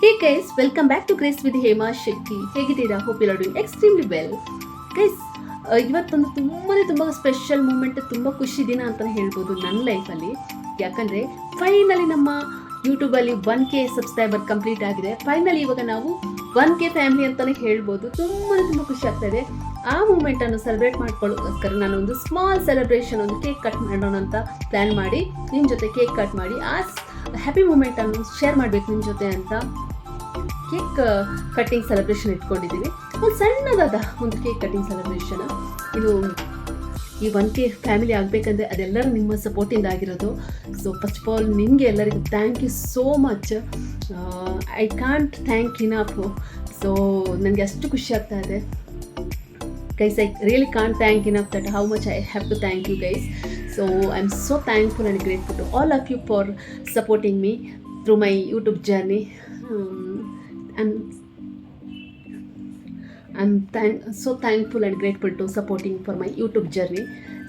Hey guys, welcome back to Grace with Hema Shakti. ಹೇಗಿದ್ದೀರಾ? Hope you are doing extremely well. Guys, ಇವತ್ತೊಂದು ತುಂಬ special moment, ತುಂಬ ಖುಷಿ ದಿನ ಅಂತಲೇ ಹೇಳ್ಬೋದು ನನ್ನ ಲೈಫಲ್ಲಿ. ಯಾಕಂದರೆ ಫೈನಲಿ ನಮ್ಮ ಯೂಟ್ಯೂಬಲ್ಲಿ 1K ಸಬ್ಸ್ಕ್ರೈಬರ್ ಕಂಪ್ಲೀಟ್ ಆಗಿದೆ. ಫೈನಲಿ ಇವಾಗ ನಾವು 1K ಫ್ಯಾಮಿಲಿ ಅಂತಲೇ ಹೇಳ್ಬೋದು. ತುಂಬ ಖುಷಿ ಆಗ್ತಾಯಿದೆ. ಆ ಮೂಮೆಂಟನ್ನು ಸೆಲೆಬ್ರೇಟ್ ಮಾಡ್ಕೊಳ್ಳೋದಕ್ಕೋಸ್ಕರ ನಾನು ಒಂದು ಸ್ಮಾಲ್ ಸೆಲೆಬ್ರೇಷನ್, ಒಂದು ಕೇಕ್ ಕಟ್ ಮಾಡೋಣ ಅಂತ ಪ್ಲ್ಯಾನ್ ಮಾಡಿ ನಿಮ್ಮ ಜೊತೆ ಕೇಕ್ ಕಟ್ ಮಾಡಿ ಆ ಹ್ಯಾಪಿ ಮೂಮೆಂಟನ್ನು ಶೇರ್ ಮಾಡಬೇಕು ನಿಮ್ಮ ಜೊತೆ ಅಂತ ಕೇಕ್ ಕಟ್ಟಿಂಗ್ ಸೆಲೆಬ್ರೇಷನ್ ಇಟ್ಕೊಂಡಿದ್ದೀವಿ. ಒಂದು ಸಣ್ಣದಾದ ಒಂದು ಕೇಕ್ ಕಟ್ಟಿಂಗ್ ಸೆಲೆಬ್ರೇಷನ್. ಇದು ಈ 1K ಫ್ಯಾಮಿಲಿ ಆಗಬೇಕಂದ್ರೆ ಅದೆಲ್ಲರೂ ನಿಮ್ಮ ಸಪೋರ್ಟಿಂದ ಆಗಿರೋದು. ಸೊ ಫಸ್ಟ್ ಆಫ್ ಆಲ್ ನಿಮಗೆ ಎಲ್ಲರಿಗೂ thank you so much. I can't thank enough. So ನನಗೆ ಅಷ್ಟು ಖುಷಿ ಆಗ್ತಾ ಇದೆ guys. I really can't thank enough that how much I have to thank you guys. So I'm so thankful and grateful to all of you for supporting me through my YouTube journey. I'm so thankful and grateful to supporting for my YouTube journey.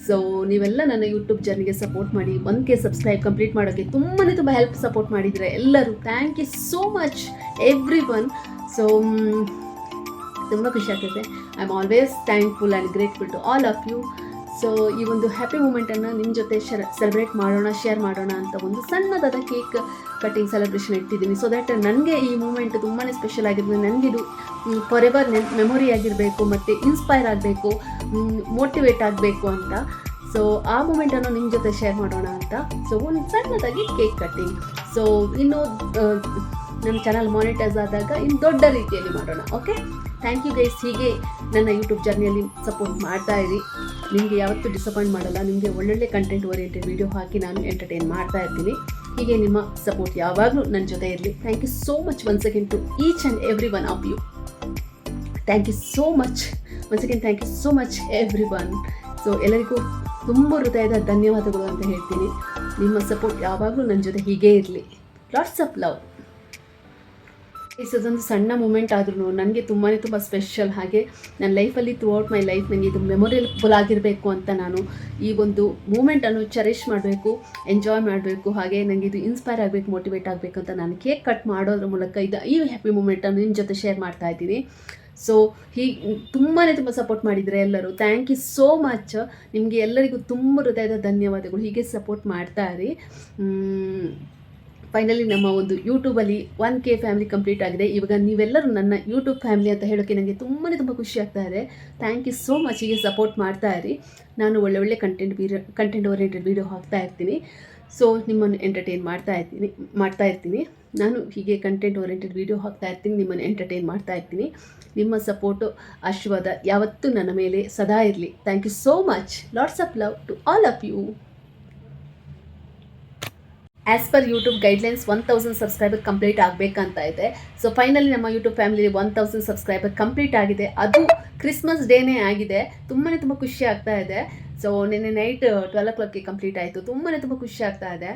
So ನೀವೆಲ್ಲ ನನ್ನ YouTube ಜರ್ನಿಗೆ support ಮಾಡಿ 1K subscribe complete ಮಾಡೋಕ್ಕೆ ತುಂಬ help support ಮಾಡಿದರೆ ಎಲ್ಲರೂ. Thank you so much everyone. So ತುಂಬ ಖುಷಿ ಆಗ್ತೈತೆ. I am always thankful and grateful to all of you. So ಈ ಒಂದು ಹ್ಯಾಪಿ ಮೂಮೆಂಟನ್ನು ನಿಮ್ಮ ಜೊತೆ ಸೆಲೆಬ್ರೇಟ್ ಮಾಡೋಣ, ಶೇರ್ ಮಾಡೋಣ ಅಂತ ಒಂದು ಸಣ್ಣದಾದ ಕೇಕ್ ಕಟ್ಟಿಂಗ್ ಸೆಲೆಬ್ರೇಷನ್ ಇಟ್ಟಿದ್ದೀನಿ. ಸೊ ದ್ಯಾಟ್ ನನಗೆ ಈ ಮೂಮೆಂಟ್ ತುಂಬಾ ಸ್ಪೆಷಲ್ ಆಗಿರ್ತದೆ. ನನಗಿದು ಫಾರ್ ಎವರ್ ಮೆಮೊರಿ ಆಗಿರಬೇಕು ಮತ್ತು ಇನ್ಸ್ಪೈರ್ ಆಗಬೇಕು, ಮೋಟಿವೇಟ್ ಆಗಬೇಕು ಅಂತ. ಸೊ ಆ ಮೂಮೆಂಟನ್ನು ನಿಮ್ಮ ಜೊತೆ ಶೇರ್ ಮಾಡೋಣ ಅಂತ. ಸೊ ಒಂದು ಸಣ್ಣದಾಗಿ ಕೇಕ್ ಕಟ್ಟಿಂಗ್. ಸೊ ಇನ್ನು ನನ್ನ ಚಾನಲ್ ಮಾನಿಟೈಸ್ ಆದಾಗ ಇನ್ನು ದೊಡ್ಡ ರೀತಿಯಲ್ಲಿ ಮಾಡೋಣ. Okay, thank you guys. ಹೀಗೆ ನನ್ನ ಯೂಟ್ಯೂಬ್ ಜರ್ನಿಯಲ್ಲಿ ಸಪೋರ್ಟ್ ಮಾಡ್ತಾ ಇರಿ. ನಿಮಗೆ ಯಾವತ್ತೂ ಡಿಸಪಾಯಿಂಟ್ ಮಾಡಲ್ಲ. ನಿಮಗೆ ಒಳ್ಳೊಳ್ಳೆ ಕಂಟೆಂಟ್ ಓರಿಯೆಂಟೆಡ್ ವೀಡಿಯೋ ಹಾಕಿ ನಾನು ಎಂಟರ್ಟೈನ್ ಮಾಡ್ತಾ ಇರ್ತೀನಿ. ಹೀಗೆ ನಿಮ್ಮ ಸಪೋರ್ಟ್ ಯಾವಾಗಲೂ ನನ್ನ ಜೊತೆ ಇರಲಿ. Thank you so much once again to each and everyone of you. Thank you so much once again. Thank you so much everyone. So ಎಲ್ಲರಿಗೂ ತುಂಬ ಹೃದಯದ ಧನ್ಯವಾದಗಳು ಅಂತ ಹೇಳ್ತೀನಿ. ನಿಮ್ಮ ಸಪೋರ್ಟ್ ಯಾವಾಗಲೂ ನನ್ನ ಜೊತೆ ಹೀಗೇ ಇರಲಿ. Lots of love. ಇದೊಂದು ಸಣ್ಣ ಮೂಮೆಂಟ್ ಆದ್ರೂ ನನಗೆ ತುಂಬ ಸ್ಪೆಷಲ್. ಹಾಗೆ ನನ್ನ ಲೈಫಲ್ಲಿ ಥ್ರೂ ಔಟ್ ಮೈ ಲೈಫ್ ನನಗೆ ಇದು ಮೆಮೊರೇಬಲ್ ಆಗಿರಬೇಕು ಅಂತ ನಾನು ಈ ಒಂದು ಮೂಮೆಂಟನ್ನು ಚೆರಿಷ್ ಮಾಡಬೇಕು, ಎಂಜಾಯ್ ಮಾಡಬೇಕು. ಹಾಗೆ ನನಗೆ ಇದು ಇನ್ಸ್ಪೈರ್ ಆಗಬೇಕು, ಮೋಟಿವೇಟ್ ಆಗಬೇಕು ಅಂತ ನಾನು ಕೇಕ್ ಕಟ್ ಮಾಡೋದ್ರ ಮೂಲಕ ಈ ಹ್ಯಾಪಿ ಮೂಮೆಂಟನ್ನು ನಿಮ್ಮ ಜೊತೆ ಶೇರ್ ಮಾಡ್ತಾ ಇದ್ದೀನಿ. ಸೊ ಹೀಗೆ ತುಂಬಾ ಸಪೋರ್ಟ್ ಮಾಡಿದರೆ ಎಲ್ಲರೂ. Thank you so much. ನಿಮಗೆ ಎಲ್ಲರಿಗೂ ತುಂಬ ಹೃದಯದ ಧನ್ಯವಾದಗಳು. ಹೀಗೆ ಸಪೋರ್ಟ್ ಮಾಡ್ತಾ ಇರಿ. ಫೈನಲಿ ನಮ್ಮ ಒಂದು ಯೂಟ್ಯೂಬಲ್ಲಿ 1K ಫ್ಯಾಮಿಲಿ ಕಂಪ್ಲೀಟ್ ಆಗಿದೆ. ಇವಾಗ ನೀವೆಲ್ಲರೂ ನನ್ನ ಯೂಟ್ಯೂಬ್ ಫ್ಯಾಮಿಲಿ ಅಂತ ಹೇಳೋಕ್ಕೆ ನನಗೆ ತುಂಬ ಖುಷಿ ಆಗ್ತಾ ಇದೆ. Thank you so much. ಹೀಗೆ ಸಪೋರ್ಟ್ ಮಾಡ್ತಾ ಇರಿ. ನಾನು ಒಳ್ಳೆ ಕಂಟೆಂಟ್ ಓರಿಯೆಂಟೆಡ್ ವೀಡಿಯೋ ಹಾಕ್ತಾ ಇರ್ತೀನಿ. ಸೊ ನಿಮ್ಮನ್ನು ಎಂಟರ್ಟೈನ್ ಮಾಡ್ತಾ ಇರ್ತೀನಿ. ನಾನು ಹೀಗೆ ಕಂಟೆಂಟ್ ಓರಿಯೆಂಟೆಡ್ ವೀಡಿಯೋ ಹಾಕ್ತಾ ಇರ್ತೀನಿ, ನಿಮ್ಮನ್ನು ಎಂಟರ್ಟೈನ್ ಮಾಡ್ತಾ ಇರ್ತೀನಿ. ನಿಮ್ಮ ಸಪೋರ್ಟು, ಆಶೀರ್ವಾದ ಯಾವತ್ತೂ ನನ್ನ ಮೇಲೆ ಸದಾ ಇರಲಿ. Thank you so much. Lots of love to all of you. As per YouTube guidelines 1000 subscriber complete ಆಗಬೇಕಂತ ಇದೆ. ಸೊ ಫೈನಲಿ ನಮ್ಮ ಯೂಟ್ಯೂಬ್ ಫ್ಯಾಮಿಲಿ 1000 ಸಬ್ಸ್ಕ್ರೈಬರ್ ಕಂಪ್ಲೀಟ್ ಆಗಿದೆ. ಅದು ಕ್ರಿಸ್ಮಸ್ ಡೇನೇ ಆಗಿದೆ. ತುಂಬ ಖುಷಿ ಆಗ್ತಾ ಇದೆ. ಸೊ ನಿನ್ನೆ ನೈಟ್ 12 o'clockಗೆ ಕಂಪ್ಲೀಟ್ ಆಯಿತು. ತುಂಬ ಖುಷಿ ಆಗ್ತಾ ಇದೆ.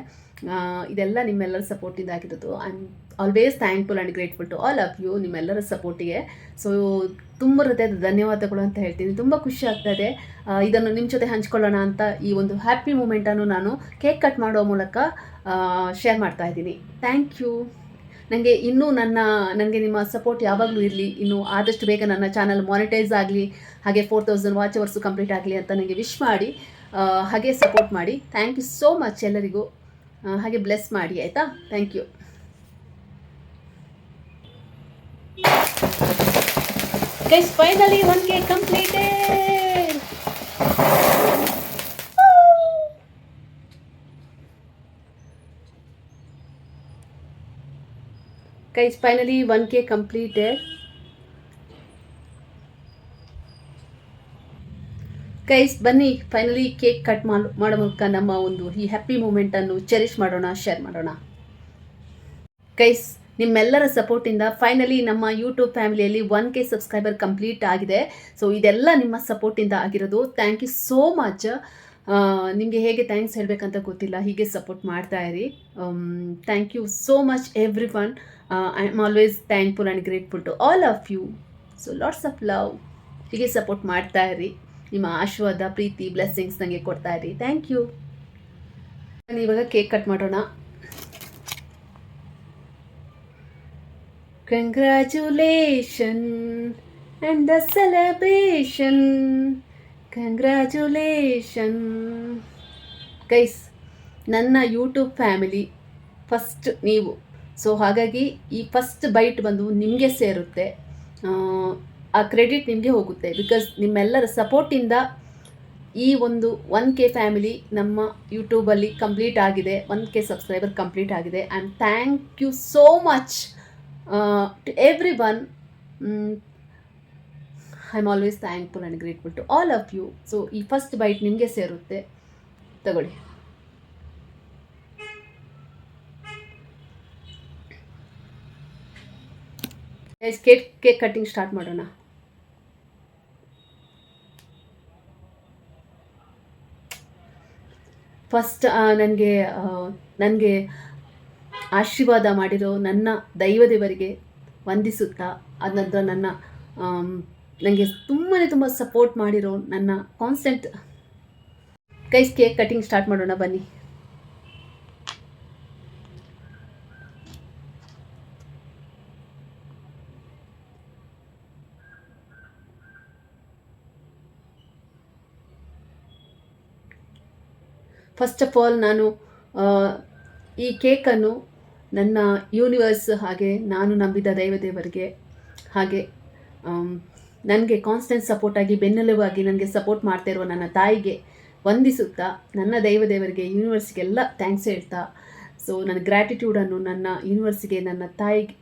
ಇದೆಲ್ಲ ನಿಮ್ಮೆಲ್ಲರ ಸಪೋರ್ಟಿಂದ ಆಗಿರೋದು. I am always thankful and grateful to all of you, ನಿಮ್ಮೆಲ್ಲರ ಸಪೋರ್ಟಿಗೆ. ಸೊ ತುಂಬ ಹೃದಯದ ಧನ್ಯವಾದಗಳು ಅಂತ ಹೇಳ್ತೀನಿ. ತುಂಬ ಖುಷಿ ಆಗ್ತಾ ಇದೆ. ಇದನ್ನು ನಿಮ್ಮ ಜೊತೆ ಹಂಚ್ಕೊಳ್ಳೋಣ ಅಂತ ಈ ಒಂದು ಹ್ಯಾಪಿ ಮೂಮೆಂಟನ್ನು ನಾನು ಕೇಕ್ ಕಟ್ ಮಾಡೋ ಮೂಲಕ ಶೇರ್ ಮಾಡ್ತಾ ಇದ್ದೀನಿ. Thank you. ನನಗೆ ನಿಮ್ಮ ಸಪೋರ್ಟ್ ಯಾವಾಗಲೂ ಇರಲಿ. ಇನ್ನು ಆದಷ್ಟು ಬೇಗ ನನ್ನ ಚಾನಲ್ ಮಾನಿಟೈಸ್ ಆಗಲಿ, ಹಾಗೆ 4000 ವಾಚ್ ಅವರ್ಸು ಕಂಪ್ಲೀಟ್ ಆಗಲಿ ಅಂತ ನನಗೆ ವಿಶ್ ಮಾಡಿ, ಹಾಗೆ ಸಪೋರ್ಟ್ ಮಾಡಿ. ಥ್ಯಾಂಕ್ ಯು ಸೋ ಮಚ್ ಎಲ್ಲರಿಗೂ. ಹಾಗೆ ಬ್ಲೆಸ್ ಮಾಡಿ, ಆಯಿತಾ? Thank you guys. Finally 1K completed. Guys finally 1K completed. Guys ಬನ್ನಿ, ಫೈನಲಿ ಕೇಕ್ ಕಟ್ ಮಾಡೋ ಮೂಲಕ ನಮ್ಮ ಒಂದು ಈ ಹ್ಯಾಪಿ ಮೂಮೆಂಟನ್ನು ಚೆರಿಷ್ ಮಾಡೋಣ, ಶೇರ್ ಮಾಡೋಣ. ಗೈಸ್ ನಿಮ್ಮೆಲ್ಲರ ಸಪೋರ್ಟಿಂದ ಫೈನಲಿ ನಮ್ಮ ಯೂಟ್ಯೂಬ್ ಫ್ಯಾಮಿಲಿಯಲ್ಲಿ 1K ಸಬ್ಸ್ಕ್ರೈಬರ್ ಕಂಪ್ಲೀಟ್ ಆಗಿದೆ. ಸೊ ಇದೆಲ್ಲ ನಿಮ್ಮ ಸಪೋರ್ಟಿಂದ ಆಗಿರೋದು. Thank you so much. ನಿಮಗೆ ಹೇಗೆ ಥ್ಯಾಂಕ್ಸ್ ಹೇಳಬೇಕಂತ ಗೊತ್ತಿಲ್ಲ. ಹೀಗೆ ಸಪೋರ್ಟ್ ಮಾಡ್ತಾ ಇರಿ. Thank you so much everyone. I am always thankful and grateful to all of you. So lots of love. ಹೀಗೆ ಸಪೋರ್ಟ್ ಮಾಡ್ತಾ ಇರಿ. ನಿಮ್ಮ ಆಶೀರ್ವಾದ, ಪ್ರೀತಿ, ಬ್ಲೆಸ್ಸಿಂಗ್ಸ್ ನನಗೆ ಕೊಡ್ತಾ ಇರಿ. Thank you. ಇವಾಗ ಕೇಕ್ ಕಟ್ ಮಾಡೋಣ. Congratulation and the celebration. Congratulation guys, ನನ್ನ ಯೂಟ್ಯೂಬ್ ಫ್ಯಾಮಿಲಿ ಫಸ್ಟ್ ನೀವು. ಸೊ ಹಾಗಾಗಿ ಈ ಫಸ್ಟ್ ಬೈಟ್ ಬಂದು ನಿಮಗೆ ಸೇರುತ್ತೆ, ಆ ಕ್ರೆಡಿಟ್ ನಿಮಗೆ ಹೋಗುತ್ತೆ. ಬಿಕಾಸ್ ನಿಮ್ಮೆಲ್ಲರ ಸಪೋರ್ಟಿಂದ ಈ ಒಂದು 1K ಫ್ಯಾಮಿಲಿ ನಮ್ಮ ಯೂಟ್ಯೂಬಲ್ಲಿ ಕಂಪ್ಲೀಟ್ ಆಗಿದೆ, 1K ಸಬ್ಸ್ಕ್ರೈಬರ್ ಕಂಪ್ಲೀಟ್ ಆಗಿದೆ. And thank you so much to everyone. I am always thankful and grateful to all of you. So ಈ ಫಸ್ಟ್ ಬೈಟ್ ನಿಮಗೆ ಸೇರುತ್ತೆ, ತಗೊಳ್ಳಿ. ಕೇಕ್ ಕಟ್ಟಿಂಗ್ ಸ್ಟಾರ್ಟ್ ಮಾಡೋಣ. ಫಸ್ಟ್ ನನಗೆ ಆಶೀರ್ವಾದ ಮಾಡಿರೋ ನನ್ನ ದೈವದೇವರಿಗೆ ವಂದಿಸುತ್ತಾ, ಅದ ನಂತರ ನನಗೆ ತುಂಬ ಸಪೋರ್ಟ್ ಮಾಡಿರೋ ನನ್ನ constant guys, cake cutting start ಮಾಡೋಣ ಬನ್ನಿ. ಫಸ್ಟ್ ಆಫ್ ಆಲ್ ನಾನು ಈ ಕೇಕನ್ನು ನನ್ನ ಯೂನಿವರ್ಸ್, ಹಾಗೆ ನಾನು ನಂಬಿದ ದೈವದೇವರಿಗೆ, ಹಾಗೆ ನನಗೆ ಕಾನ್ಸ್ಟೆಂಟ್ ಸಪೋರ್ಟಾಗಿ ಬೆನ್ನೆಲುಬಾಗಿ ನನಗೆ ಸಪೋರ್ಟ್ ಮಾಡ್ತಾ ಇರುವ ನನ್ನ ತಾಯಿಗೆ ವಂದಿಸುತ್ತಾ, ನನ್ನ ದೈವದೇವರಿಗೆ ಯೂನಿವರ್ಸ್ಗೆಲ್ಲ ಥ್ಯಾಂಕ್ಸ್ ಹೇಳ್ತಾ, ಸೊ ನನ್ನ ಗ್ರ್ಯಾಟಿಟ್ಯೂಡನ್ನು ನನ್ನ ಯೂನಿವರ್ಸಿಗೆ, ನನ್ನ ತಾಯಿಗೆ,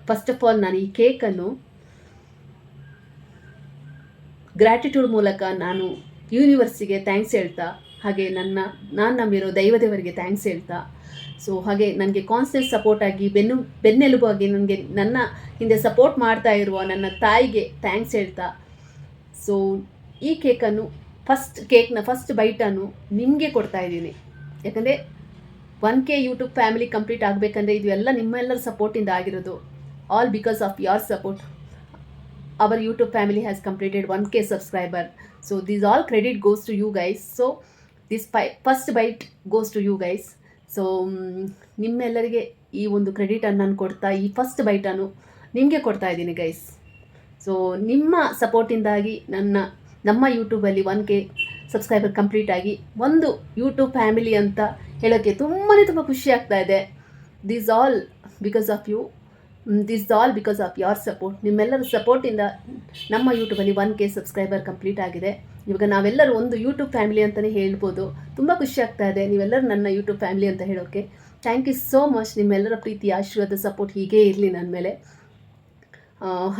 ಫಸ್ಟ್ ಆಫ್ ಆಲ್ ನಾನು ಈ ಕೇಕನ್ನು ಗ್ರ್ಯಾಟಿಟ್ಯೂಡ್ ಮೂಲಕ ನಾನು ಯೂನಿವರ್ಸಿಗೆ ಥ್ಯಾಂಕ್ಸ್ ಹೇಳ್ತಾ, ಹಾಗೆ ನಾನು ನಂಬಿರೋ ದೈವದೇವರಿಗೆ ಥ್ಯಾಂಕ್ಸ್ ಹೇಳ್ತಾ, ಸೊ ಹಾಗೆ ನನಗೆ ಕಾನ್ಸ್ಟೆಂಟ್ ಸಪೋರ್ಟಾಗಿ ಬೆನ್ನೆಲುಬಾಗಿ ನನಗೆ ನನ್ನ ಹಿಂದೆ ಸಪೋರ್ಟ್ ಮಾಡ್ತಾ ಇರುವ ನನ್ನ ತಾಯಿಗೆ ಥ್ಯಾಂಕ್ಸ್ ಹೇಳ್ತಾ, ಸೊ ಈ ಕೇಕನ್ನು ಕೇಕ್ನ ಫಸ್ಟ್ ಬೈಟನ್ನು ನಿಮಗೆ ಕೊಡ್ತಾ ಇದ್ದೀನಿ. ಯಾಕಂದರೆ 1K ಯೂಟ್ಯೂಬ್ ಫ್ಯಾಮಿಲಿ ಕಂಪ್ಲೀಟ್ ಆಗಬೇಕಂದ್ರೆ ಇದು ಎಲ್ಲ ನಿಮ್ಮೆಲ್ಲರ ಸಪೋರ್ಟಿಂದ ಆಗಿರೋದು. All because of your support our YouTube family has completed 1K subscriber. So this all credit goes to you guys. So this first bite goes to you guys. So ನಿಮ್ಮೆಲ್ಲರಿಗೆ ಈ ಒಂದು ಕ್ರೆಡಿಟನ್ನು ನಾನು ಕೊಡ್ತಾ, ಈ ಫಸ್ಟ್ ಬೈಟನ್ನು ನಿಮಗೆ ಕೊಡ್ತಾ ಇದ್ದೀನಿ ಗೈಸ್. ಸೊ ನಿಮ್ಮ ಸಪೋರ್ಟಿಂದಾಗಿ ನಮ್ಮ ಯೂಟ್ಯೂಬಲ್ಲಿ 1K ಸಬ್ಸ್ಕ್ರೈಬರ್ ಕಂಪ್ಲೀಟ್ ಆಗಿ ಒಂದು ಯೂಟ್ಯೂಬ್ ಫ್ಯಾಮಿಲಿ ಅಂತ ಹೇಳೋಕ್ಕೆ ತುಂಬ ಖುಷಿ ಆಗ್ತಾ ಇದೆ. This all because of you, this all because of your support. ನಿಮ್ಮೆಲ್ಲರ ಸಪೋರ್ಟಿಂದ ನಮ್ಮ ಯೂಟ್ಯೂಬಲ್ಲಿ 1K ಸಬ್ಸ್ಕ್ರೈಬರ್ ಕಂಪ್ಲೀಟ್ ಆಗಿದೆ. ಇವಾಗ ನಾವೆಲ್ಲರೂ ಒಂದು ಯೂಟ್ಯೂಬ್ ಫ್ಯಾಮಿಲಿ ಅಂತಲೇ ಹೇಳ್ಬೋದು. ತುಂಬ ಖುಷಿ ಆಗ್ತಾ ಇದೆ ನೀವೆಲ್ಲರೂ ನನ್ನ ಯೂಟ್ಯೂಬ್ ಫ್ಯಾಮಿಲಿ ಅಂತ ಹೇಳೋಕ್ಕೆ. Thank you so much. ನಿಮ್ಮೆಲ್ಲರ ಪ್ರೀತಿ, ಆಶೀರ್ವಾದ, ಸಪೋರ್ಟ್ ಹೀಗೇ ಇರಲಿ ನನ್ನ ಮೇಲೆ.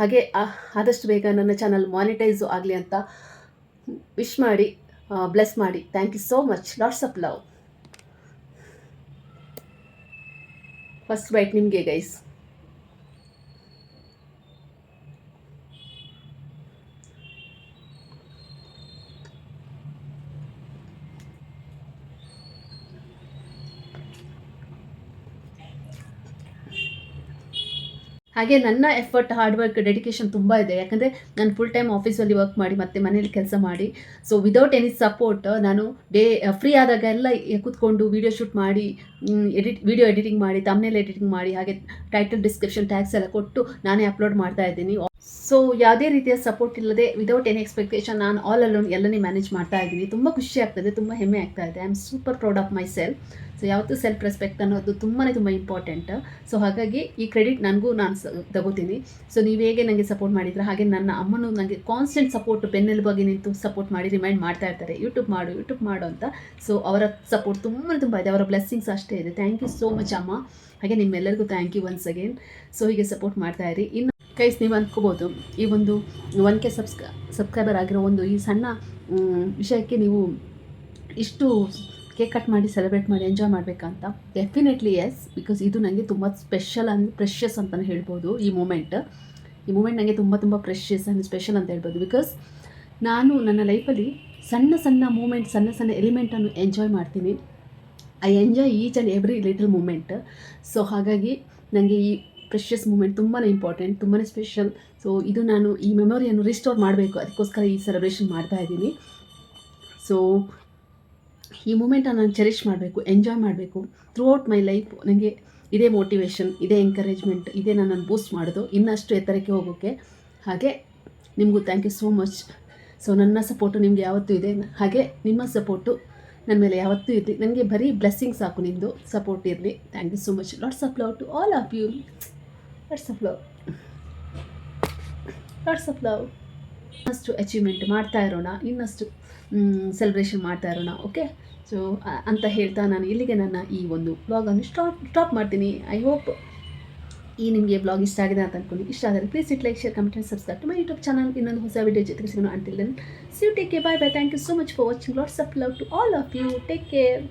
ಹಾಗೆ ಆದಷ್ಟು ಬೇಗ ನನ್ನ ಚಾನಲ್ ಮಾನಿಟೈಸು ಆಗಲಿ ಅಂತ ವಿಶ್ ಮಾಡಿ, ಬ್ಲೆಸ್ ಮಾಡಿ. Thank you so much. Lots of love. First bite ನಿಮಗೆ ಗೈಸ್. ಹಾಗೆ ನನ್ನ ಎಫರ್ಟ್, ಹಾರ್ಡ್ ವರ್ಕ್, ಡೆಡಿಕೇಶನ್ ತುಂಬ ಇದೆ. ಯಾಕಂದರೆ ನಾನು ಫುಲ್ ಟೈಮ್ ಆಫೀಸಲ್ಲಿ ವರ್ಕ್ ಮಾಡಿ ಮತ್ತು ಮನೇಲಿ ಕೆಲಸ ಮಾಡಿ, ಸೊ ವಿದೌಟ್ ಎನಿ ಸಪೋರ್ಟ್ ನಾನು ಫ್ರೀ ಆದಾಗ ಎಲ್ಲ ಕೂತ್ಕೊಂಡು ವೀಡಿಯೋ ಶೂಟ್ ಮಾಡಿ, ವಿಡಿಯೋ ಎಡಿಟಿಂಗ್ ಮಾಡಿ, ತಮ್ನೇಲ್ ಎಡಿಟಿಂಗ್ ಮಾಡಿ, ಹಾಗೆ ಟೈಟಲ್, ಡಿಸ್ಕ್ರಿಪ್ಷನ್, ಟ್ಯಾಗ್ಸ್ ಎಲ್ಲ ಕೊಟ್ಟು ನಾನೇ ಅಪ್ಲೋಡ್ ಮಾಡ್ತಾ ಇದ್ದೀನಿ. ಸೊ ಯಾವುದೇ ರೀತಿಯ ಸಪೋರ್ಟ್ ಇಲ್ಲದೆ, ವಿದೌಟ್ ಎನಿ ಎಕ್ಸ್ಪೆಕ್ಟೇಷನ್ ನಾನು ಆಲ್ ಅಲೋನ್ ಎಲ್ಲನೇ ಮ್ಯಾನೇಜ್ ಮಾಡ್ತಾ ಇದ್ದೀನಿ. ತುಂಬ ಖುಷಿ ಆಗ್ತದೆ, ತುಂಬ ಹೆಮ್ಮೆ ಆಗ್ತಾ ಇದೆ. I am super proud of my self. So ಯಾವತ್ತೂ ಸೆಲ್ಫ್ ರೆಸ್ಪೆಕ್ಟ್ ಅನ್ನೋದು ತುಂಬಾ ಇಂಪಾರ್ಟೆಂಟ್. ಸೊ ಹಾಗಾಗಿ ಈ ಕ್ರೆಡಿಟ್ ನನಗೂ ನಾನು ತಗೋತೀನಿ. ಸೊ ನೀವು ಹೇಗೆ ನನಗೆ ಸಪೋರ್ಟ್ ಮಾಡಿದ್ರೆ, ಹಾಗೆ ನನ್ನ ಅಮ್ಮನೂ ನನಗೆ ಕಾನ್ಸ್ಟೆಂಟ್ ಸಪೋರ್ಟ್, ಬೆನ್ನೆಲುಬಾಗಿ ನಿಂತು ಸಪೋರ್ಟ್ ಮಾಡಿ ರಿಮೈಂಡ್ ಮಾಡ್ತಾ ಇರ್ತಾರೆ, ಯೂಟ್ಯೂಬ್ ಮಾಡು ಅಂತ. ಸೊ ಅವರ ಸಪೋರ್ಟ್ ತುಂಬ ಇದೆ, ಅವರ ಬ್ಲೆಸ್ಸಿಂಗ್ಸ್ ಅಷ್ಟೇ ಇದೆ. ಥ್ಯಾಂಕ್ ಯು ಸೋ ಮಚ್ ಅಮ್ಮ. ಹಾಗೆ ನಿಮ್ಮೆಲ್ಲರಿಗೂ thank you once again. So ಹೀಗೆ ಸಪೋರ್ಟ್ ಮಾಡ್ತಾ ಇರಿ. ಇನ್ನು ಗೈಸ್, ನೀವು ಅಂದ್ಕೋಬೋದು ಈ ಒಂದು 1K ಸಬ್ಸ್ಕ್ರೈಬರ್ ಆಗಿರೋ ಒಂದು ಈ ಸಣ್ಣ ವಿಷಯಕ್ಕೆ ನೀವು ಇಷ್ಟು ಕೇಕ್ ಕಟ್ ಮಾಡಿ ಸೆಲೆಬ್ರೇಟ್ ಮಾಡಿ ಎಂಜಾಯ್ ಮಾಡಬೇಕಂತ. ಡೆಫಿನೆಟ್ಲಿ ಎಸ್, ಬಿಕಾಸ್ ಇದು ನನಗೆ ತುಂಬ ಸ್ಪೆಷಲ್ ಆ್ಯಂಡ್ ಪ್ರೆಷಸ್ ಅಂತಲೇ ಹೇಳ್ಬೋದು. ಈ ಮೂಮೆಂಟ್ ನನಗೆ ತುಂಬ ಪ್ರೆಷಸ್ ಆ್ಯಂಡ್ ಸ್ಪೆಷಲ್ ಅಂತ ಹೇಳ್ಬೋದು. ಬಿಕಾಸ್ ನಾನು ನನ್ನ ಲೈಫಲ್ಲಿ ಸಣ್ಣ ಮೂಮೆಂಟ್, ಸಣ್ಣ ಎಲಿಮೆಂಟನ್ನು ಎಂಜಾಯ್ ಮಾಡ್ತೀನಿ. I enjoy each and every little moment. So ಹಾಗಾಗಿ ನನಗೆ ಈ ಪ್ರೆಷಸ್ ಮೂಮೆಂಟ್ ತುಂಬಾ ಇಂಪಾರ್ಟೆಂಟ್, ತುಂಬಾ ಸ್ಪೆಷಲ್. ಸೊ ಇದು ನಾನು ಈ ಮೆಮೊರಿಯನ್ನು ರಿಸ್ಟೋರ್ ಮಾಡಬೇಕು, ಅದಕ್ಕೋಸ್ಕರ ಈ ಸೆಲೆಬ್ರೇಷನ್ ಮಾಡ್ತಾ ಇದ್ದೀನಿ. ಸೊ ಈ ಮೂಮೆಂಟನ್ನು ನಾನು ಚೆರಿಷ್ ಮಾಡಬೇಕು, ಎಂಜಾಯ್ ಮಾಡಬೇಕು ಥ್ರೂ ಔಟ್ ಮೈ ಲೈಫ್. ನನಗೆ ಇದೇ ಮೋಟಿವೇಶನ್, ಇದೇ ಎಂಕರೇಜ್ಮೆಂಟ್, ಇದೇ ನನ್ನನ್ನು ಬೂಸ್ಟ್ ಮಾಡೋದು ಇನ್ನಷ್ಟು ಎತ್ತರಕ್ಕೆ ಹೋಗೋಕ್ಕೆ. ಹಾಗೆ ನಿಮಗೂ thank you so much. So ನನ್ನ ಸಪೋರ್ಟು ನಿಮಗೆ ಯಾವತ್ತೂ ಇದೆ, ಹಾಗೆ ನಿಮ್ಮ ಸಪೋರ್ಟು ನನ್ನ ಮೇಲೆ ಯಾವತ್ತೂ ಇರಲಿ. ನನಗೆ ಬರೀ ಬ್ಲೆಸ್ಸಿಂಗ್ ಸಾಕು, ನಿಮ್ಮದು ಸಪೋರ್ಟ್ ಇರಲಿ. Thank you so much. Lots of love to all of you. Lots of love, lots of love. ಇನ್ನಷ್ಟು ಅಚೀವ್ಮೆಂಟ್ ಮಾಡ್ತಾ ಇರೋಣ, ಇನ್ನಷ್ಟು ಸೆಲೆಬ್ರೇಷನ್ ಮಾಡ್ತಾ ಇರೋಣ. ಓಕೆ, ಸೊ ಅಂತ ಹೇಳ್ತಾ ನಾನು ಇಲ್ಲಿಗೆ ನನ್ನ ಈ ಒಂದು ವ್ಲಾಗನ್ನು ಸ್ಟಾಪ್ ಮಾಡ್ತೀನಿ. ಐ ಹೋಪ್ ಈ ನಿಮಗೆ ವ್ಲಾಗ್ ಇಷ್ಟ ಆಗಿದೆ ಅಂತ ಅಂದ್ಕೊಂಡು, ಇಷ್ಟ ಆದರೆ please it like, share, comment and subscribe to my YouTube channel. ಇನ್ನೊಂದು ಹೊಸ ವಿಡಿಯೋ ಜೊತೆಗೆ ಸಿಗೋಣ. Until then see you, take care, bye bye. Thank you so much for watching. Lots of love to all of you. Take care.